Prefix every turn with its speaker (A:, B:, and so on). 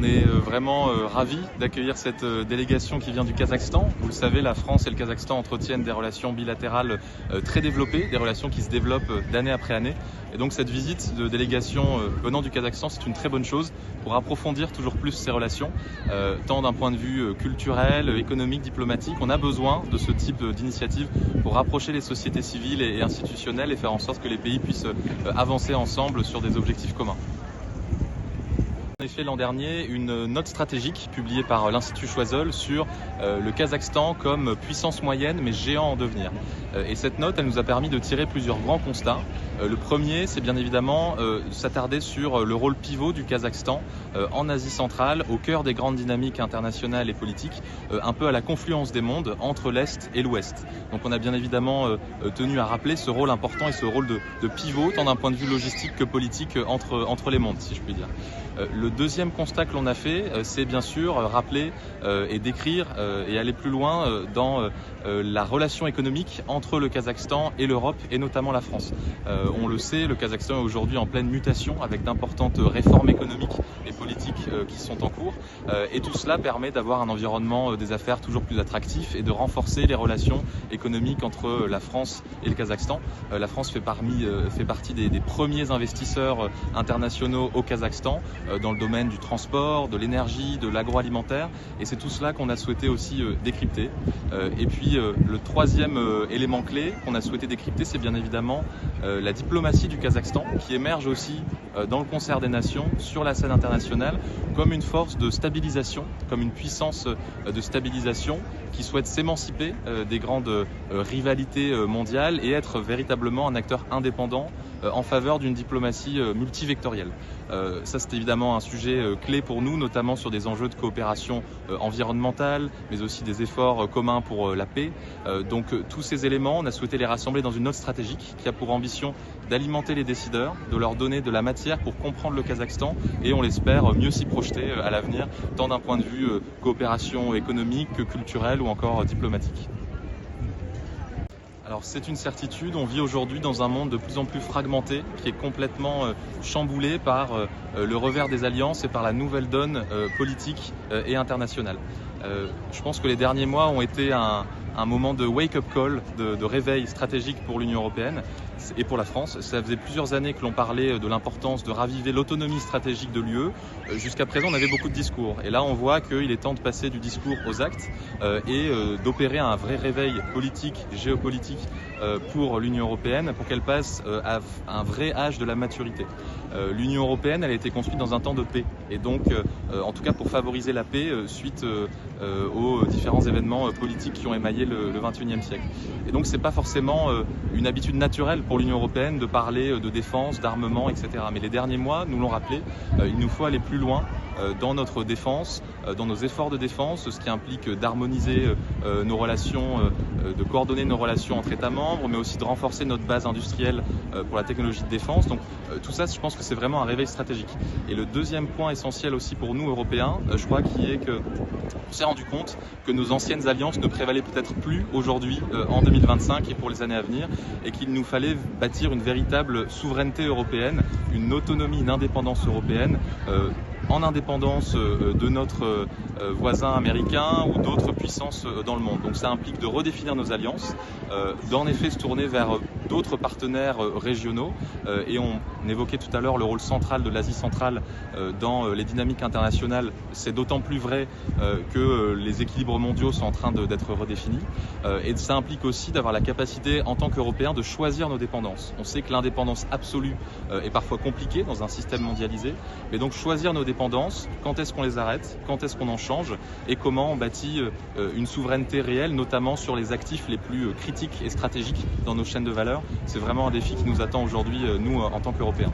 A: est vraiment ravis d'accueillir cette délégation qui vient du Kazakhstan. Vous le savez, la France et le Kazakhstan entretiennent des relations bilatérales très développées, des relations qui se développent d'année après année. Et donc cette visite de délégation venant du Kazakhstan, c'est une très bonne chose pour approfondir toujours plus ces relations, tant d'un point de vue culturel, économique, diplomatique. On a besoin de ce type d'initiative pour rapprocher les sociétés civiles et institutionnelles et faire en sorte que les pays puissent avancer ensemble sur des objectifs communs. On a fait l'an dernier une note stratégique publiée par l'Institut Choiseul sur le Kazakhstan comme puissance moyenne mais géant en devenir. Et cette note, elle nous a permis de tirer plusieurs grands constats. Le premier, c'est bien évidemment s'attarder sur le rôle pivot du Kazakhstan en Asie centrale, au cœur des grandes dynamiques internationales et politiques, un peu à la confluence des mondes entre l'Est et l'Ouest. Donc on a bien évidemment tenu à rappeler ce rôle important et ce rôle de pivot, tant d'un point de vue logistique que politique entre les mondes, si je puis dire. Le deuxième constat que l'on a fait, c'est bien sûr rappeler et décrire et aller plus loin dans la relation économique entre le Kazakhstan et l'Europe et notamment la France. On le sait, le Kazakhstan est aujourd'hui en pleine mutation avec d'importantes réformes économiques et politiques qui sont en cours et tout cela permet d'avoir un environnement des affaires toujours plus attractif et de renforcer les relations économiques entre la France et le Kazakhstan. La France fait partie des premiers investisseurs internationaux au Kazakhstan dans le domaine du transport, de l'énergie, de l'agroalimentaire, et c'est tout cela qu'on a souhaité aussi décrypter. Et puis le troisième élément clé qu'on a souhaité décrypter, c'est bien évidemment la diplomatie du Kazakhstan qui émerge aussi dans le concert des nations sur la scène internationale comme une force de stabilisation, comme une puissance de stabilisation qui souhaite s'émanciper des grandes rivalités mondiales et être véritablement un acteur indépendant en faveur d'une diplomatie multivectorielle. Ça, c'est évidemment un sujet clé pour nous, notamment sur des enjeux de coopération environnementale, mais aussi des efforts communs pour la paix. Donc tous ces éléments, on a souhaité les rassembler dans une note stratégique qui a pour ambition d'alimenter les décideurs, de leur donner de la matière pour comprendre le Kazakhstan et on l'espère mieux s'y projeter à l'avenir, tant d'un point de vue coopération économique que culturelle ou encore diplomatique. Alors c'est une certitude, on vit aujourd'hui dans un monde de plus en plus fragmenté, qui est complètement chamboulé par le revers des alliances et par la nouvelle donne politique et internationale. Je pense que les derniers mois ont été un moment de wake-up call, de réveil stratégique pour l'Union européenne et pour la France. Ça faisait plusieurs années que l'on parlait de l'importance de raviver l'autonomie stratégique de l'UE. Jusqu'à présent, on avait beaucoup de discours. Et là, on voit qu'il est temps de passer du discours aux actes et d'opérer un vrai réveil politique, géopolitique pour l'Union européenne, pour qu'elle passe à un vrai âge de la maturité. L'Union européenne, elle a été construite dans un temps de paix. Et donc, en tout cas, pour favoriser la paix suite aux différents événements politiques qui ont émaillé le XXIe siècle. Et donc c'est pas forcément une habitude naturelle pour l'Union européenne de parler de défense, d'armement, etc. Mais les derniers mois nous l'ont rappelé, il nous faut aller plus loin dans notre défense, dans nos efforts de défense, ce qui implique d'harmoniser nos relations, de coordonner nos relations entre États membres, mais aussi de renforcer notre base industrielle pour la technologie de défense. Donc tout ça, je pense que c'est vraiment un réveil stratégique. Et le deuxième point essentiel aussi pour nous, Européens, je crois, qui est que on s'est rendu compte que nos anciennes alliances ne prévalaient peut-être plus aujourd'hui, en 2025 et pour les années à venir, et qu'il nous fallait bâtir une véritable souveraineté européenne, une autonomie, une indépendance européenne, en indépendance de notre voisin américain ou d'autres puissances dans le monde. Donc ça implique de redéfinir nos alliances, d'en effet se tourner vers d'autres partenaires régionaux et on évoquait tout à l'heure le rôle central de l'Asie centrale dans les dynamiques internationales. C'est d'autant plus vrai que les équilibres mondiaux sont en train d'être redéfinis et ça implique aussi d'avoir la capacité en tant qu'Européens de choisir nos dépendances. On sait que l'indépendance absolue est parfois compliquée dans un système mondialisé, mais donc choisir nos dépendances, quand est-ce qu'on les arrête, quand est-ce qu'on en change et comment on bâtit une souveraineté réelle, notamment sur les actifs les plus critiques et stratégiques dans nos chaînes de valeur. C'est vraiment un défi qui nous attend aujourd'hui, nous, en tant qu'Européens.